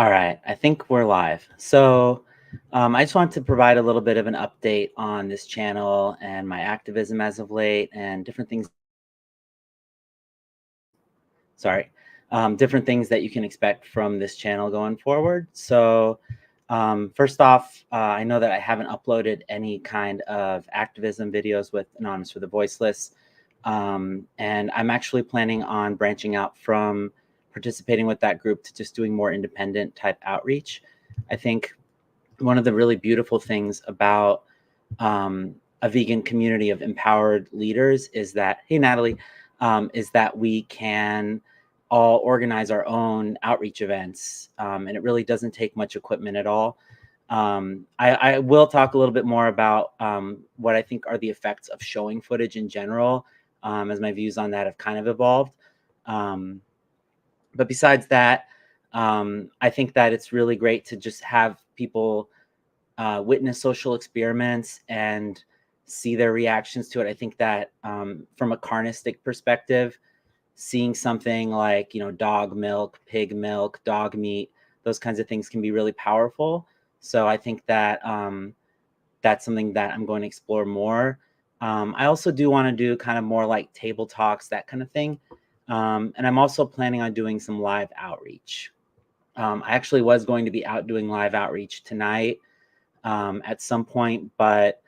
All right, I think we're live. I just want to provide a little bit of an update on this channel and my activism as of late and different things. Sorry, different things that you can expect from this channel going forward. First off, I know that I haven't uploaded any kind of activism videos with Anonymous for the Voiceless. And I'm actually planning on branching out from participating with that group to just doing more independent type outreach. I think one of the really beautiful things about a vegan community of empowered leaders is that, hey, Natalie, is that we can all organize our own outreach events. And it really doesn't take much equipment at all. I will talk a little bit more about what I think are the effects of showing footage in general, as my views on that have kind of evolved. But besides that, I think that it's really great to just have people witness social experiments and see their reactions to it. I think that from a carnistic perspective, seeing something like, dog milk, pig milk, dog meat, those kinds of things can be really powerful. So I think that that's something that I'm going to explore more. I also do want to do kind of more like table talks, that kind of thing. And I'm also planning on doing some live outreach. I actually was going to be out doing live outreach tonight at some point, but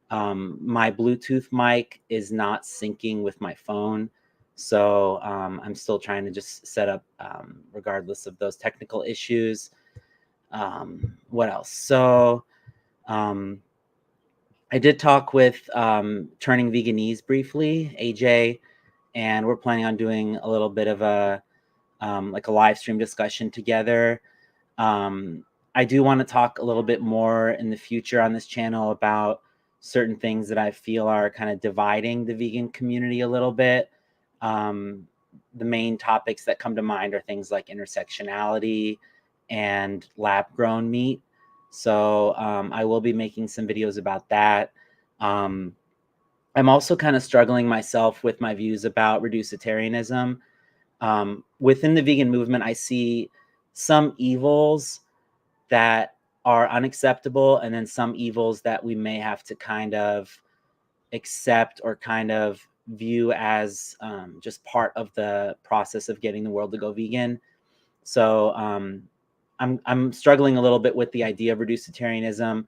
my Bluetooth mic is not syncing with my phone. So I'm still trying to just set up regardless of those technical issues. What else? Um, I did talk with Turning Veganese briefly, AJ, and we're planning on doing a little bit of a like a live stream discussion together. I do want to talk a little bit more in the future on this channel about certain things that I feel are kind of dividing the vegan community a little bit. The main topics that come to mind are things like intersectionality and lab-grown meat. So I will be making some videos about that. Um, I'm also kind of struggling myself with my views about reducitarianism. Within the vegan movement, I see some evils that are unacceptable, and then some evils that we may have to kind of accept or kind of view as just part of the process of getting the world to go vegan. So I'm struggling a little bit with the idea of reducitarianism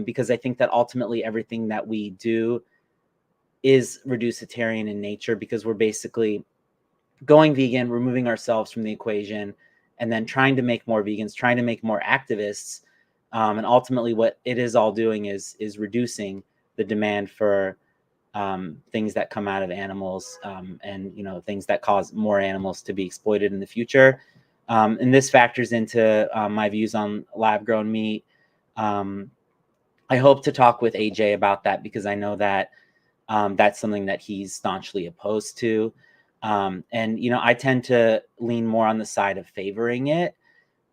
because I think that ultimately everything that we do is reducitarian in nature, because we're basically going vegan, removing ourselves from the equation, and then trying to make more vegans, trying to make more activists. And ultimately what it is all doing is reducing the demand for things that come out of animals, and things that cause more animals to be exploited in the future. And this factors into my views on lab-grown meat. I hope to talk with AJ about that, because I know that that's something that he's staunchly opposed to. And I tend to lean more on the side of favoring it.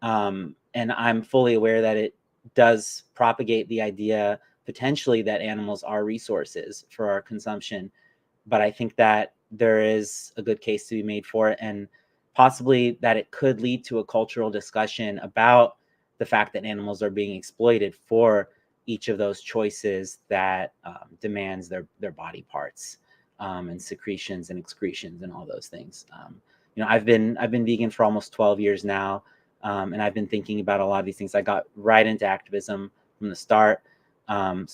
And I'm fully aware that it does propagate the idea potentially that animals are resources for our consumption. But I think that there is a good case to be made for it, and possibly that it could lead to a cultural discussion about the fact that animals are being exploited for each of those choices that demands their body parts, and secretions and excretions and all those things. I've been vegan for almost 12 years now, and I've been thinking about a lot of these things. I got right into activism from the start. I'm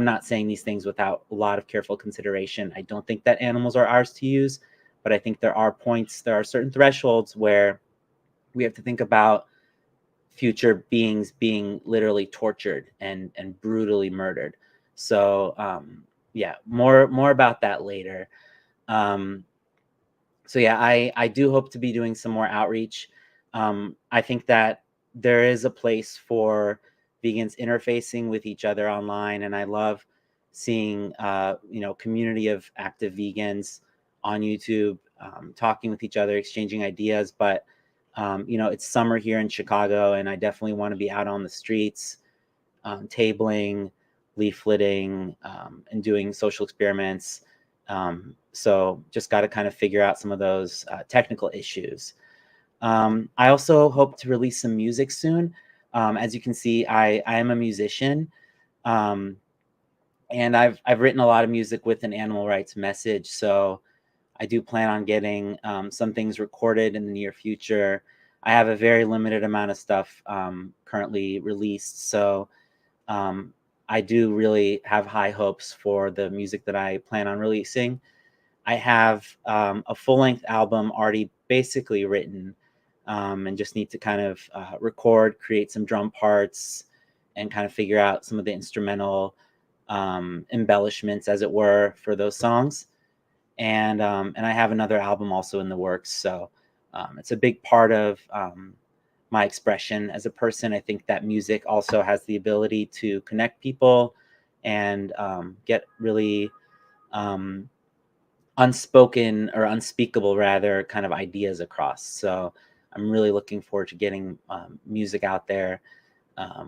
not saying these things without a lot of careful consideration. I don't think that animals are ours to use, but I think there are certain thresholds where we have to think about future beings being literally tortured and brutally murdered. So yeah, more about that later. So yeah, I do hope to be doing some more outreach. I think that there is a place for vegans interfacing with each other online, and I love seeing community of active vegans on YouTube, talking with each other, exchanging ideas. But it's summer here in Chicago, and I definitely want to be out on the streets, tabling, leafleting, and doing social experiments. So just got to kind of figure out some of those technical issues. I also hope to release some music soon. As you can see, I am a musician, um, and I've written a lot of music with an animal rights message. So I do plan on getting some things recorded in the near future. I have a very limited amount of stuff currently released, so um, I do really have high hopes for the music that I plan on releasing. I have a full length album already basically written, and just need to kind of record, create some drum parts, and kind of figure out some of the instrumental embellishments, as it were, for those songs. And I have another album also in the works. So it's a big part of my expression as a person. I think that music also has the ability to connect people and get really um, unspoken or unspeakable, rather, kind of ideas across. So I'm really looking forward to getting music out there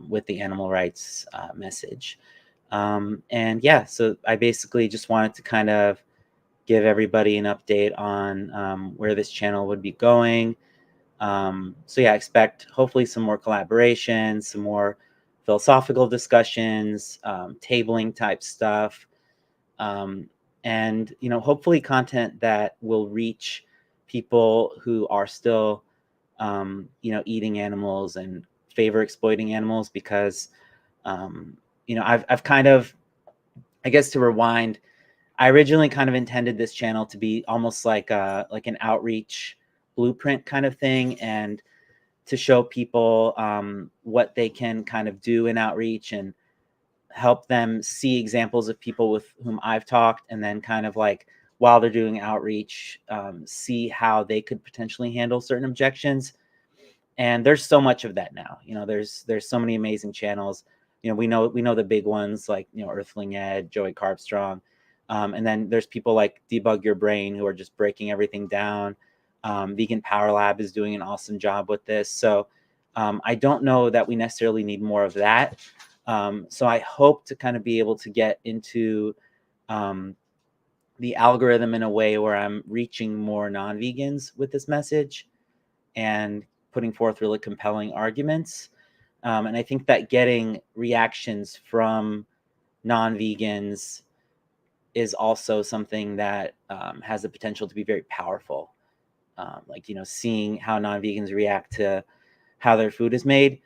with the animal rights message. And yeah, so I basically just wanted to kind of give everybody an update on where this channel would be going. So yeah, expect hopefully some more collaborations, some more philosophical discussions, tabling type stuff, um, and hopefully content that will reach people who are still eating animals and favor exploiting animals. Because I've kind of, I guess, to rewind, I originally kind of intended this channel to be almost like an outreach blueprint kind of thing, and to show people what they can kind of do in outreach, and help them see examples of people with whom I've talked, and then kind of like, while they're doing outreach, see how they could potentially handle certain objections. And there's so much of that now. There's so many amazing channels. We know the big ones, like Earthling Ed, Joey Carbstrong, and then there's people like Debug Your Brain, who are just breaking everything down. Vegan Power Lab is doing an awesome job with this. So I don't know that we necessarily need more of that. So I hope to kind of be able to get into um, the algorithm in a way where I'm reaching more non-vegans with this message, and putting forth really compelling arguments. And I think that getting reactions from non-vegans is also something that has the potential to be very powerful. Like, seeing how non-vegans react to how their food is made.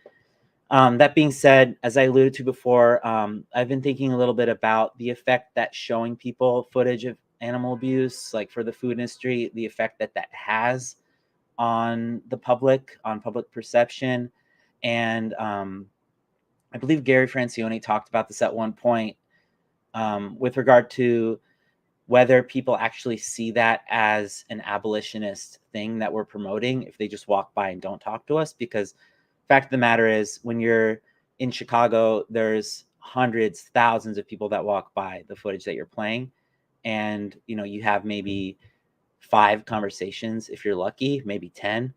That being said, as I alluded to before, I've been thinking a little bit about the effect that showing people footage of animal abuse, like for the food industry, the effect that that has on the public, on public perception. And I believe Gary Francione talked about this at one point, with regard to whether people actually see that as an abolitionist thing that we're promoting if they just walk by and don't talk to us. Because fact of the matter is, when you're in Chicago, there's hundreds, thousands of people that walk by the footage that you're playing, and you have maybe 5 conversations if you're lucky, maybe 10.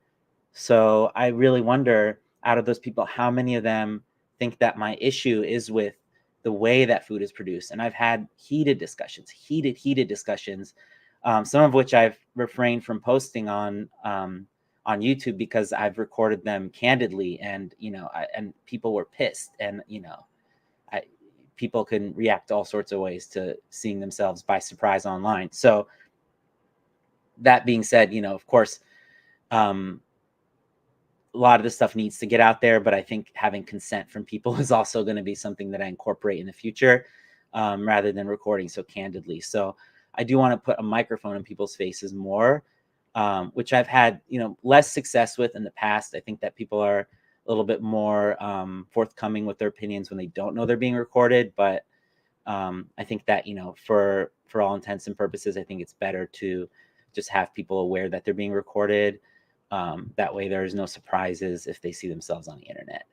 So I really wonder, out of those people, how many of them think that my issue is with the way that food is produced. And I've had heated discussions, heated discussions, some of which I've refrained from posting on YouTube, because I've recorded them candidly, and and people were pissed, and I, people can react all sorts of ways to seeing themselves by surprise online. So that being said, of course, um, a lot of this stuff needs to get out there, but I think having consent from people is also going to be something that I incorporate in the future, rather than recording so candidly. So I do want to put a microphone in people's faces more, which I've had, less success with in the past. I think that people are a little bit more forthcoming with their opinions when they don't know they're being recorded. But I think that, for all intents and purposes, I think it's better to just have people aware that they're being recorded. That way there's no surprises if they see themselves on the internet.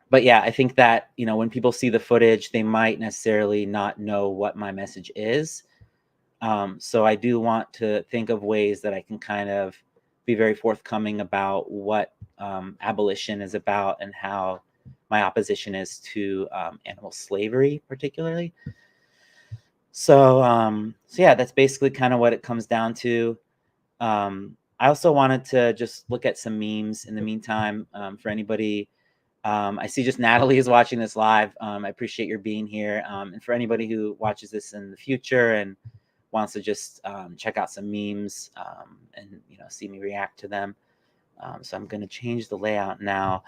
But yeah, I think that, when people see the footage, they might necessarily not know what my message is. So I do want to think of ways that I can kind of be very forthcoming about what abolition is about, and how my opposition is to animal slavery, particularly. So yeah, that's basically kind of what it comes down to. I also wanted to just look at some memes in the meantime, for anybody. I see just Natalie is watching this live. I appreciate your being here. And for anybody who watches this in the future and wants to just check out some memes, and see me react to them. So I'm going to change the layout now.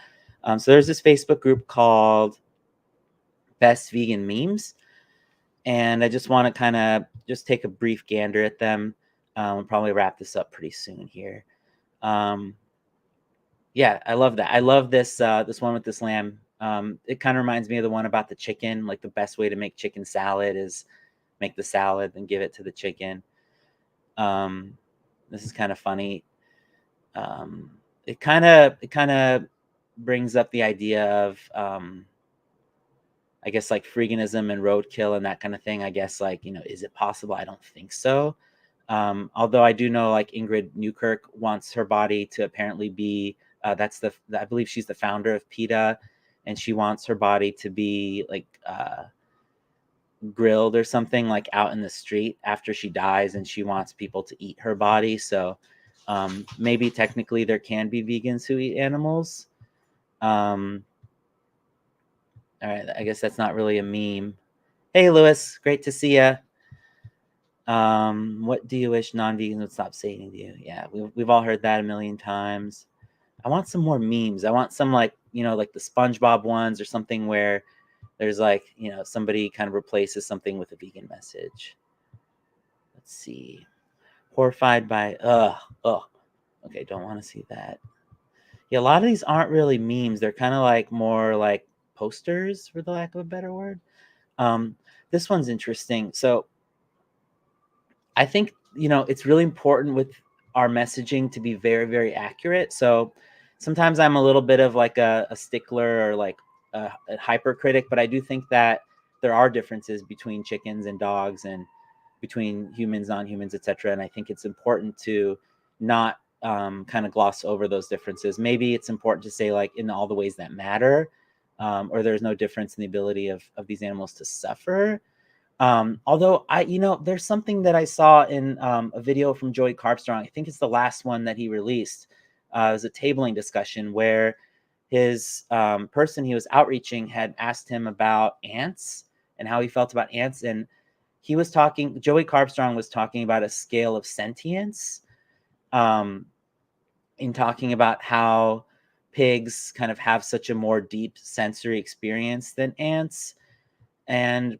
So there's this Facebook group called Best Vegan Memes, and I just want to kind of just take a brief gander at them. We'll probably wrap this up pretty soon here. Yeah, I love that. I love this this one with this lamb. It kind of reminds me of the one about the chicken. Like the best way to make chicken salad is make the salad and give it to the chicken. This is kind of funny. It kind of brings up the idea of I guess like freeganism and roadkill and that kind of thing. I guess like, is it possible? I don't think so. Although I do know like Ingrid Newkirk wants her body to apparently be, I believe she's the founder of PETA, and she wants her body to be like grilled or something like out in the street after she dies, and she wants people to eat her body. So maybe technically there can be vegans who eat animals. All right, I guess that's not really a meme. Hey, Lewis, great to see you. What do you wish non-vegans would stop saying to you? Yeah, we've all heard that a million times. I want some more memes. I want some like the SpongeBob ones or something where there's like somebody kind of replaces something with a vegan message. Let's see. Horrified by okay, don't want to see that. Yeah, a lot of these aren't really memes. They're kind of like more like posters, for the lack of a better word. This one's interesting. So I think it's really important with our messaging to be very, very accurate. So sometimes I'm a little bit of like a stickler or like a hypercritic, but I do think that there are differences between chickens and dogs and between humans, non-humans, etc. And I think it's important to not kind of gloss over those differences. Maybe it's important to say like in all the ways that matter, or there's no difference in the ability of these animals to suffer. Although there's something that I saw in a video from Joey Carbstrong. I think it's the last one that he released. It was a tabling discussion where his person he was outreaching had asked him about ants and how he felt about ants. And Joey Carbstrong was talking about a scale of sentience, in talking about how pigs kind of have such a more deep sensory experience than ants. And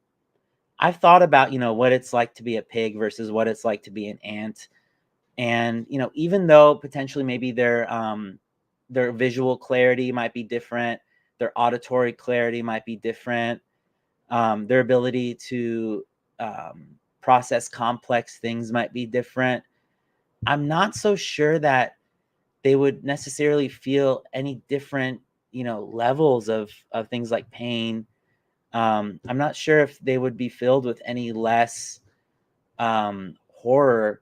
I've thought about, what it's like to be a pig versus what it's like to be an ant. And, even though potentially maybe their visual clarity might be different, their auditory clarity might be different, their ability to process complex things might be different. I'm not so sure that they would necessarily feel any different, levels of things like pain. I'm not sure if they would be filled with any less horror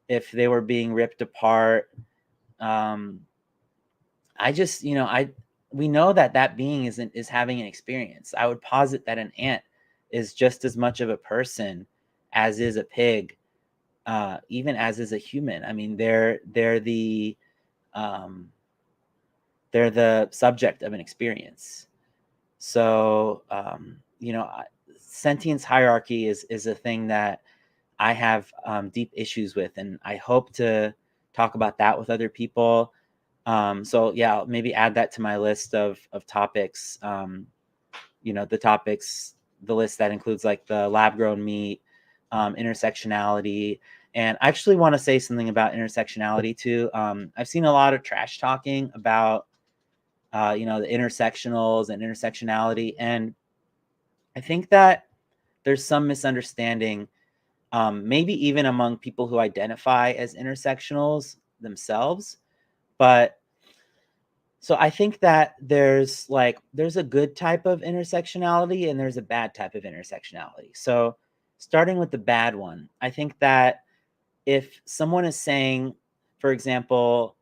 if they were being ripped apart. I just, we know that being is having an experience. I would posit that an ant is just as much of a person as is a pig, even as is a human. I mean, they're the subject of an experience. So, sentience hierarchy is a thing that I have deep issues with, and I hope to talk about that with other people. So yeah, I'll maybe add that to my list of topics. The list that includes like the lab grown meat, intersectionality. And I actually want to say something about intersectionality too. I've seen a lot of trash talking about the intersectionals and intersectionality. And I think that there's some misunderstanding, maybe even among people who identify as intersectionals themselves. But so I think that there's a good type of intersectionality and there's a bad type of intersectionality. So starting with the bad one, I think that if someone is saying, for example,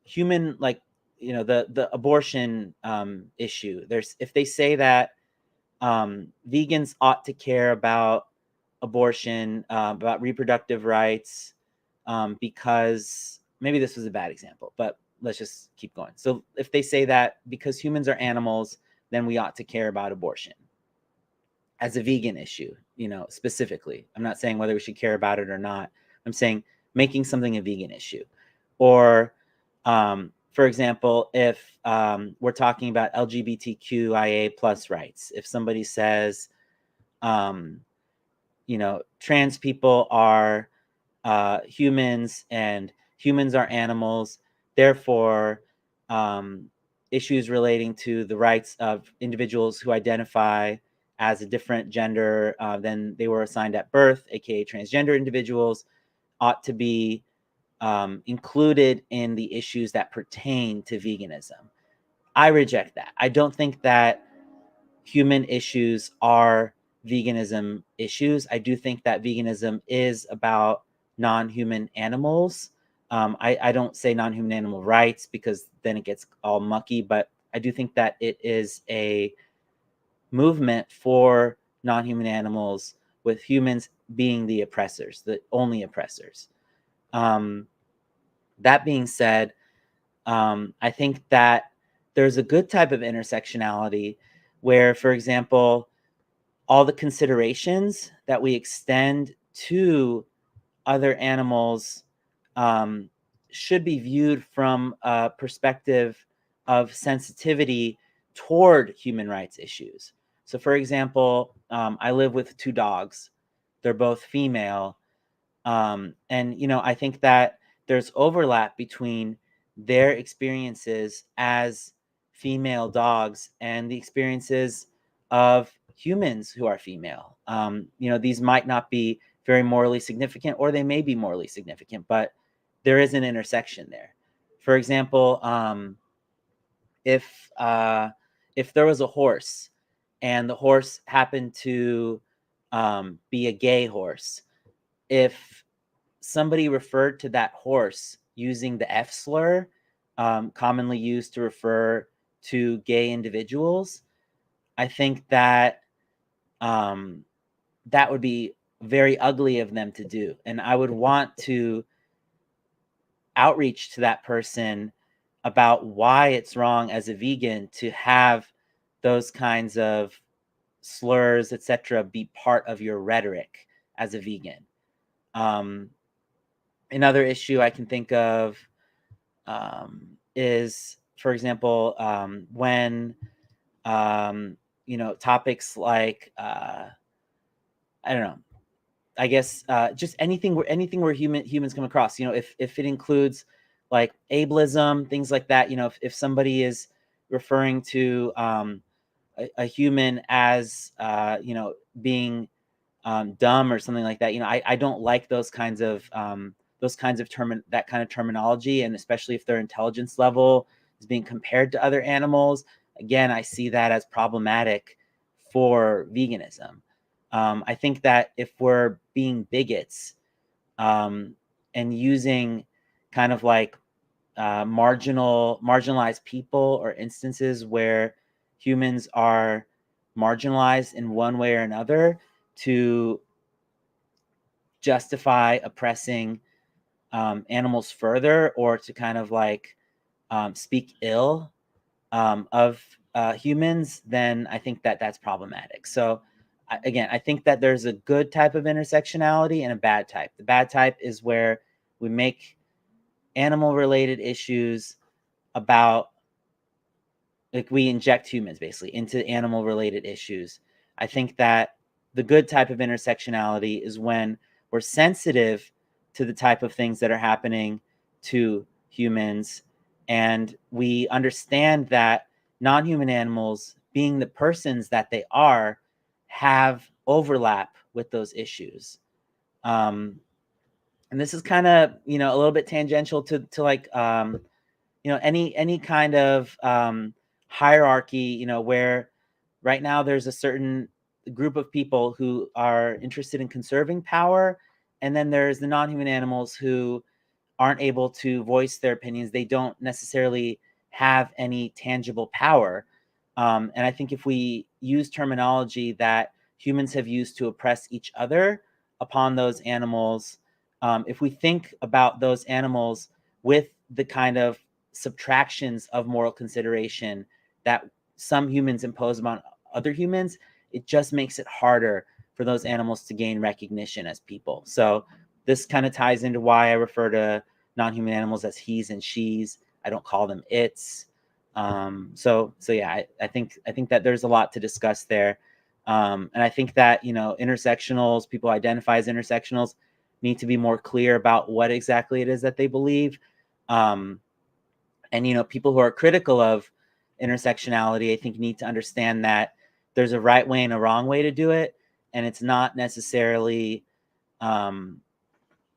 human, like, the abortion issue, if they say that vegans ought to care about abortion, about reproductive rights, because maybe this was a bad example, but let's just keep going. So if they say that because humans are animals, then we ought to care about abortion as a vegan issue, specifically. I'm not saying whether we should care about it or not. I'm saying making something a vegan issue. Or, for example, if we're talking about LGBTQIA plus rights, if somebody says, trans people are humans and humans are animals, therefore, issues relating to the rights of individuals who identify as a different gender than they were assigned at birth, aka transgender individuals, ought to be included in the issues that pertain to veganism. I reject that. I don't think that human issues are veganism issues. I do think that veganism is about non-human animals. I don't say non-human animal rights because then it gets all mucky, but I do think that it is a movement for non-human animals, with humans being the oppressors, the only oppressors. That being said, I think that there's a good type of intersectionality where, for example, all the considerations that we extend to other animals should be viewed from a perspective of sensitivity toward human rights issues. So, for example, I live with 2 dogs. They're both female. And, I think that there's overlap between their experiences as female dogs and the experiences of humans who are female. These might not be very morally significant, or they may be morally significant, but there is an intersection there. For example, if there was a horse and the horse happened to be a gay horse, if somebody referred to that horse using the F slur, commonly used to refer to gay individuals, I think that that would be very ugly of them to do. And I would want to outreach to that person about why it's wrong as a vegan to have those kinds of slurs, etc., be part of your rhetoric as a vegan. Another issue I can think of is, for example, when topics like I don't know, I guess just anything where humans come across, if it includes like ableism, things like that, if somebody is referring to a human as being dumb or something like that, I don't like those kinds of that kind of terminology, and especially if their intelligence level is being compared to other animals. Again, I see that as problematic for veganism. I think that if we're being bigots and using kind of like marginalized people or instances where humans are marginalized in one way or another to justify oppressing animals further, or to kind of like speak ill of humans, then I think that that's problematic. So again, I think that there's a good type of intersectionality and a bad type. The bad type is where we make animal related issues about, like, we inject humans basically into animal related issues. I think that the good type of intersectionality is when we're sensitive to the type of things that are happening to humans, and we understand that non-human animals, being the persons that they are, have overlap with those issues. And this is kind of, a little bit tangential to like, any kind of hierarchy, where right now there's a certain group of people who are interested in conserving power, and then there's the non-human animals who aren't able to voice their opinions. They don't necessarily have any tangible power. And I think if we use terminology that humans have used to oppress each other upon those animals, if we think about those animals with the kind of subtractions of moral consideration that some humans impose upon other humans, it just makes it harder for those animals to gain recognition as people. So this kind of ties into why I refer to non-human animals as he's and she's. I don't call them it's. So yeah, I think that there's a lot to discuss there. And I think that, intersectionals, people identify as intersectionals, need to be more clear about what exactly it is that they believe. And, people who are critical of intersectionality, I think, need to understand that there's a right way and a wrong way to do it. And it's not necessarily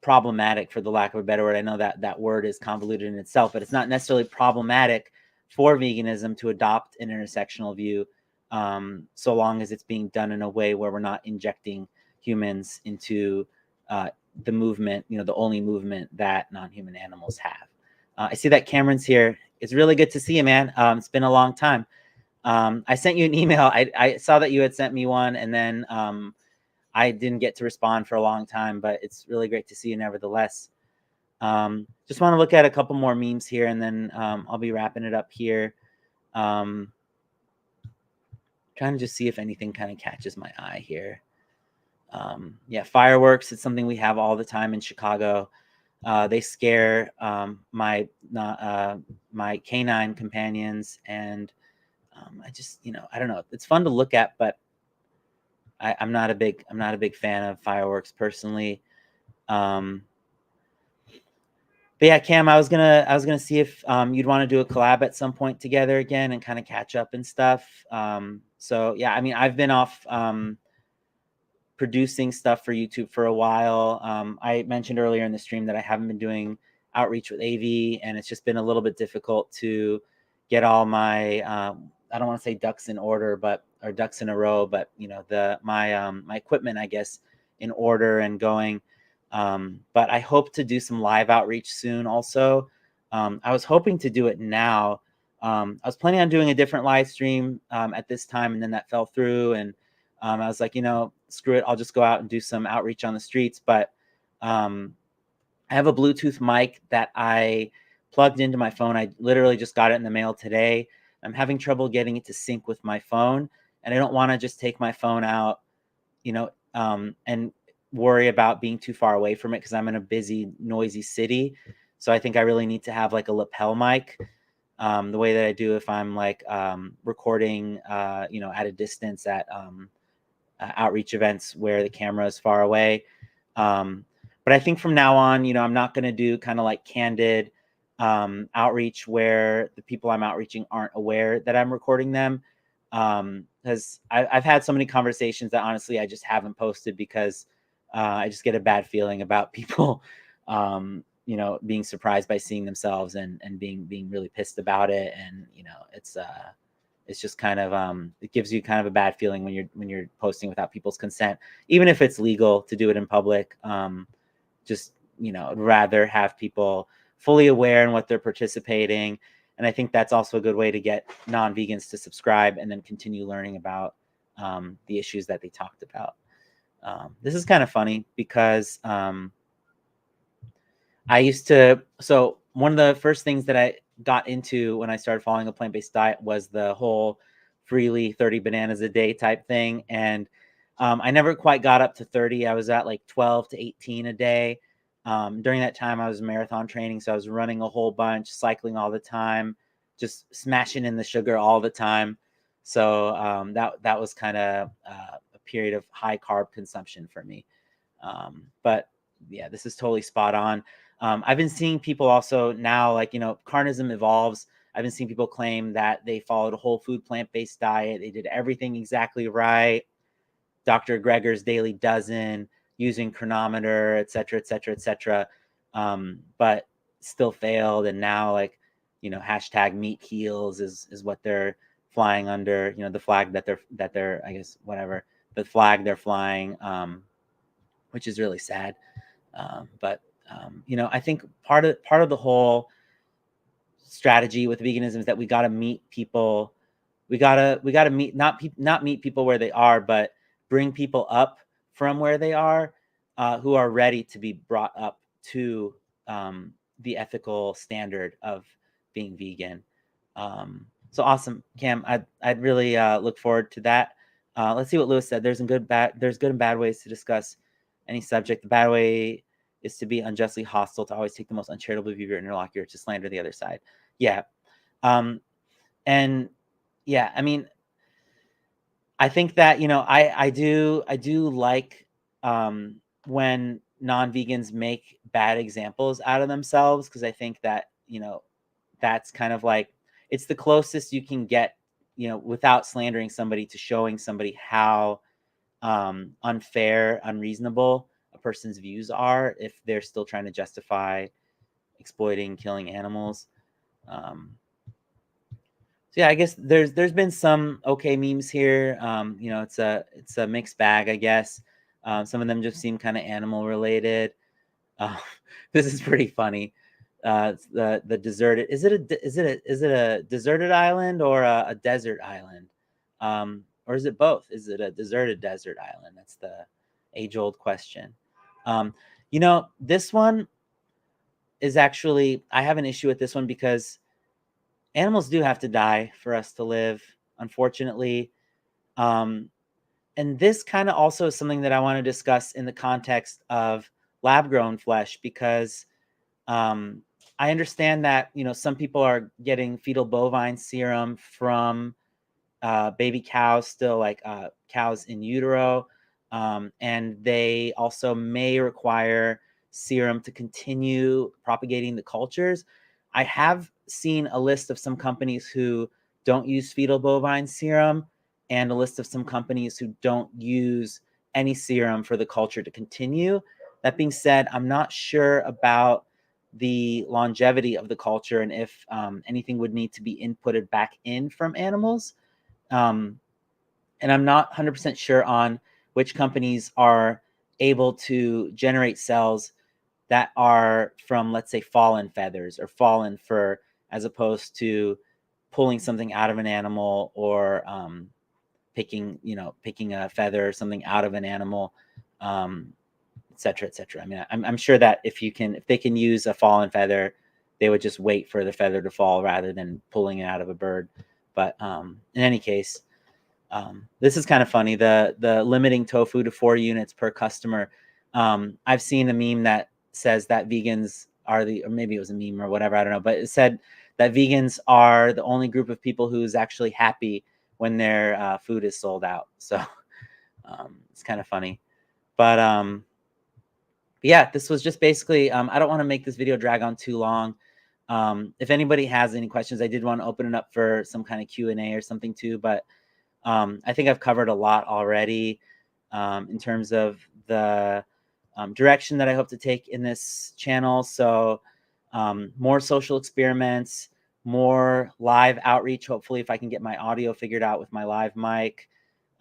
problematic, for the lack of a better word. I know that word is convoluted in itself, but it's not necessarily problematic for veganism to adopt an intersectional view, so long as it's being done in a way where we're not injecting humans into the movement, the only movement that non-human animals have. I see that Cameron's here. It's really good to see you, man. It's been a long time. I sent you an email. I saw that you had sent me one, and then I didn't get to respond for a long time, but it's really great to see you nevertheless. Just want to look at a couple more memes here, and then I'll be wrapping it up here. Trying to just see if anything kind of catches my eye here. Yeah, fireworks. It's something we have all the time in Chicago. They scare my canine companions, and I just, I don't know. It's fun to look at, but I'm not a big fan of fireworks personally. But yeah, Cam, I was gonna see if you'd want to do a collab at some point together again and kind of catch up and stuff. So yeah, I mean, I've been off producing stuff for YouTube for a while. I mentioned earlier in the stream that I haven't been doing outreach with AV, and it's just been a little bit difficult to get all my I don't want to say ducks in order, or ducks in a row, but my equipment, I guess, in order and going. But I hope to do some live outreach soon. Also, I was hoping to do it now. I was planning on doing a different live stream at this time, and then that fell through. And I was like, screw it, I'll just go out and do some outreach on the streets. But I have a Bluetooth mic that I plugged into my phone. I literally just got it in the mail today. I'm having trouble getting it to sync with my phone, and I don't want to just take my phone out, and worry about being too far away from it, because I'm in a busy, noisy city. So I think I really need to have like a lapel mic, the way that I do if I'm like recording, at a distance at outreach events where the camera is far away. But I think from now on, I'm not going to do kind of like candid outreach where the people I'm outreaching aren't aware that I'm recording them. Because I've had so many conversations that honestly I just haven't posted, because I just get a bad feeling about people, being surprised by seeing themselves and being really pissed about it. And, it's just kind of, it gives you kind of a bad feeling when you're posting without people's consent, even if it's legal to do it in public. Just, rather have people fully aware in what they're participating. And I think that's also a good way to get non-vegans to subscribe and then continue learning about the issues that they talked about. This is kind of funny because so one of the first things that I got into when I started following a plant-based diet was the whole freely 30 bananas a day type thing. And I never quite got up to 30. I was at like 12 to 18 a day. During that time, I was marathon training. So I was running a whole bunch, cycling all the time, just smashing in the sugar all the time. So that was kind of a period of high carb consumption for me. But yeah, this is totally spot on. I've been seeing people also now, like, carnism evolves. I've been seeing people claim that they followed a whole food plant-based diet. They did everything exactly right. Dr. Greger's Daily Dozen, using chronometer, et cetera, et cetera, et cetera. But still failed. And now, like, hashtag meat heals is what they're flying under, the flag that they're, I guess, whatever, the flag they're flying, which is really sad. But I think part of the whole strategy with veganism is that we got to meet people. We gotta meet not meet people where they are, but bring people up from where they are. who are ready to be brought up to the ethical standard of being vegan. So awesome, Cam. I'd really look forward to that. Let's see what Lewis said. There's good and bad ways to discuss any subject. The bad way is to be unjustly hostile, to always take the most uncharitable view of your interlocutor, to slander the other side. Yeah. And yeah, I mean, I think that, I do like when non-vegans make bad examples out of themselves, because I think that, that's kind of like, it's the closest you can get, without slandering somebody, to showing somebody how unfair, unreasonable a person's views are if they're still trying to justify exploiting, killing animals. So yeah, I guess there's been some okay memes here. It's a mixed bag, I guess. Some of them just seem kind of animal related. This is pretty funny. The deserted, is it a deserted island or a desert island, or is it both? Is it a deserted desert island? That's the age-old question. This one is actually, I have an issue with this one because animals do have to die for us to live, unfortunately. And this kind of also is something that I want to discuss in the context of lab-grown flesh, because I understand that, some people are getting fetal bovine serum from baby cows, still, like cows in utero. And they also may require serum to continue propagating the cultures. I have seen a list of some companies who don't use fetal bovine serum, and a list of some companies who don't use any serum for the culture to continue. That being said, I'm not sure about the longevity of the culture and if anything would need to be inputted back in from animals. And I'm not 100% sure on which companies are able to generate cells that are from, let's say, fallen feathers or fallen fur, as opposed to pulling something out of an animal, or picking a feather or something out of an animal, et cetera, et cetera. I mean, I'm sure that if they can use a fallen feather, they would just wait for the feather to fall rather than pulling it out of a bird. But in any case, this is kind of funny. The limiting tofu to 4 units per customer. I've seen a meme that says that vegans are or maybe it was a meme or whatever, I don't know, but it said that vegans are the only group of people who's actually happy when their food is sold out. So it's kind of funny. But yeah, this was just basically, I don't want to make this video drag on too long. If anybody has any questions, I did want to open it up for some kind of Q&A or something too, but I think I've covered a lot already in terms of the direction that I hope to take in this channel. So more social experiments, more live outreach. Hopefully, if I can get my audio figured out with my live mic.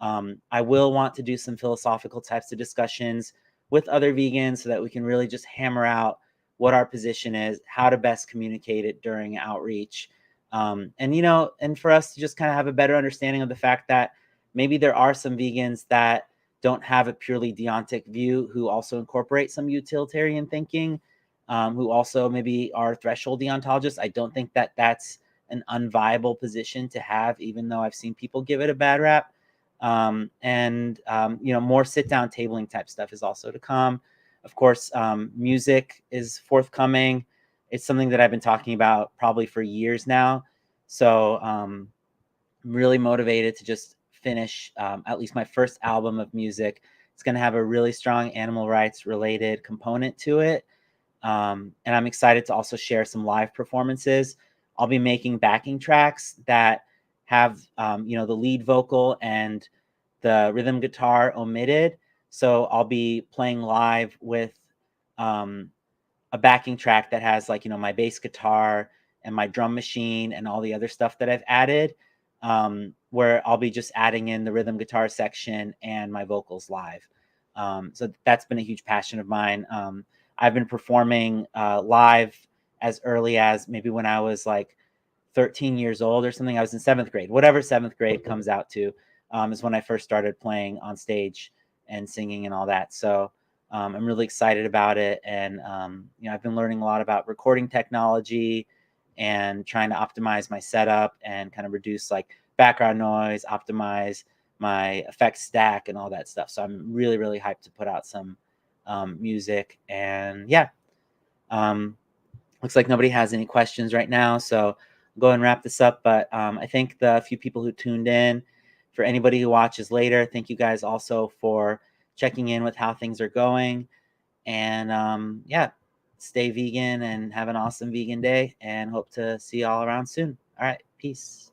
I will want to do some philosophical types of discussions with other vegans so that we can really just hammer out what our position is, how to best communicate it during outreach. And for us to just kind of have a better understanding of the fact that maybe there are some vegans that don't have a purely deontic view, who also incorporate some utilitarian thinking, who also maybe are threshold deontologists. I don't think that that's an unviable position to have, even though I've seen people give it a bad rap. More sit-down tabling type stuff is also to come. Of course, music is forthcoming. It's something that I've been talking about probably for years now. So I'm really motivated to just finish at least my first album of music. It's going to have a really strong animal rights related component to it. And I'm excited to also share some live performances. I'll be making backing tracks that have, the lead vocal and the rhythm guitar omitted. So I'll be playing live with a backing track that has, like, my bass guitar and my drum machine and all the other stuff that I've added, where I'll be just adding in the rhythm guitar section and my vocals live. So that's been a huge passion of mine. I've been performing live as early as maybe when I was like 13 years old or something. I was in 7th grade, whatever 7th grade comes out to, is when I first started playing on stage and singing and all that. So I'm really excited about it. And, I've been learning a lot about recording technology and trying to optimize my setup and kind of reduce like background noise, optimize my effects stack and all that stuff. So I'm really, really hyped to put out some music. And yeah, looks like nobody has any questions right now. So I'll go and wrap this up. But I thank the few people who tuned in. For anybody who watches later, thank you guys also for checking in with how things are going. And yeah, stay vegan and have an awesome vegan day, and hope to see you all around soon. All right, peace.